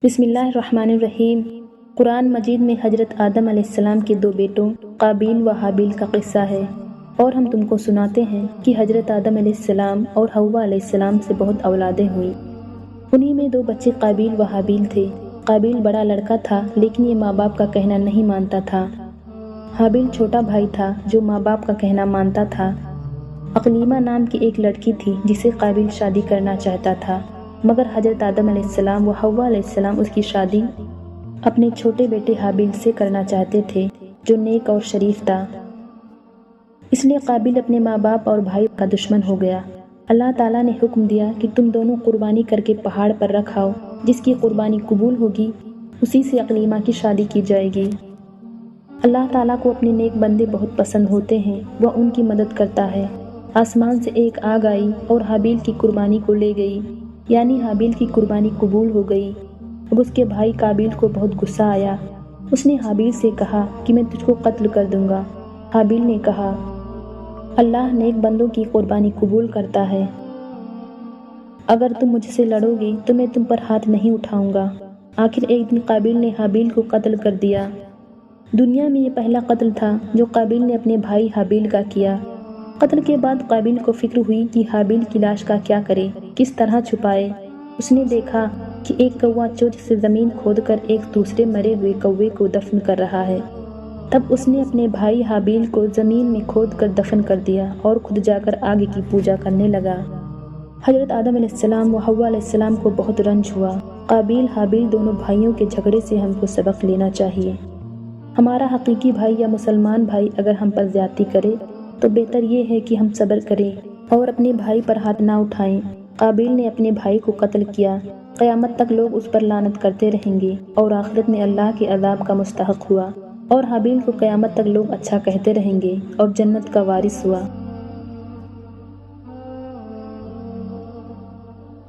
بسم اللہ الرحمن الرحیم۔ قرآن مجید میں حضرت آدم علیہ السلام کے دو بیٹوں قابیل و حابیل کا قصہ ہے، اور ہم تم کو سناتے ہیں کہ حضرت آدم علیہ السلام اور حوا علیہ السلام سے بہت اولادیں ہوئیں۔ انہی میں دو بچے قابیل و حابیل تھے۔ قابیل بڑا لڑکا تھا، لیکن یہ ماں باپ کا کہنا نہیں مانتا تھا۔ حابیل چھوٹا بھائی تھا جو ماں باپ کا کہنا مانتا تھا۔ اقلیمہ نام کی ایک لڑکی تھی جسے قابیل شادی کرنا چاہتا تھا، مگر حضرت آدم علیہ السلام و حوا علیہ السلام اس کی شادی اپنے چھوٹے بیٹے حابیل سے کرنا چاہتے تھے، جو نیک اور شریف تھا۔ اس لیے قابیل اپنے ماں باپ اور بھائی کا دشمن ہو گیا۔ اللہ تعالیٰ نے حکم دیا کہ تم دونوں قربانی کر کے پہاڑ پر رکھاؤ، جس کی قربانی قبول ہوگی اسی سے اقلیمہ کی شادی کی جائے گی۔ اللہ تعالیٰ کو اپنے نیک بندے بہت پسند ہوتے ہیں، وہ ان کی مدد کرتا ہے۔ آسمان سے ایک آگ آئی اور حابیل کی قربانی کو لے گئی، یعنی حابیل کی قربانی قبول ہو گئی۔ اب اس کے بھائی قابیل کو بہت غصہ آیا۔ اس نے حابیل سے کہا کہ میں تجھ کو قتل کر دوں گا۔ حابیل نے کہا، اللہ نیک بندوں کی قربانی قبول کرتا ہے، اگر تم مجھ سے لڑو گے تو میں تم پر ہاتھ نہیں اٹھاؤں گا۔ آخر ایک دن قابیل نے حابیل کو قتل کر دیا۔ دنیا میں یہ پہلا قتل تھا جو قابیل نے اپنے بھائی حابیل کا کیا۔ قتل کے بعد قابیل کو فکر ہوئی کہ حابیل کی لاش کا کیا کرے، کس طرح چھپائے۔ اس نے دیکھا کہ ایک کوا چوچ سے زمین کھود کر ایک دوسرے مرے ہوئے کوے کو دفن کر رہا ہے۔ تب اس نے اپنے بھائی حابیل کو زمین میں کھود کر دفن کر دیا اور خود جا کر آگ کی پوجا کرنے لگا۔ حضرت آدم علیہ السلام و حوا علیہ السلام کو بہت رنج ہوا۔ قابیل حابیل دونوں بھائیوں کے جھگڑے سے ہم کو سبق لینا چاہیے۔ ہمارا حقیقی بھائی یا مسلمان بھائی اگر ہم پر زیادتی کرے تو بہتر یہ ہے کہ ہم صبر کریں اور اپنے بھائی پر ہاتھ نہ اٹھائیں۔ قابیل نے اپنے بھائی کو قتل کیا۔ قیامت تک لوگ اس پر لعنت کرتے رہیں گے اور آخرت میں اللہ کے عذاب کا مستحق ہوا، اور حابیل کو قیامت تک لوگ اچھا کہتے رہیں گے اور جنت کا وارث ہوا۔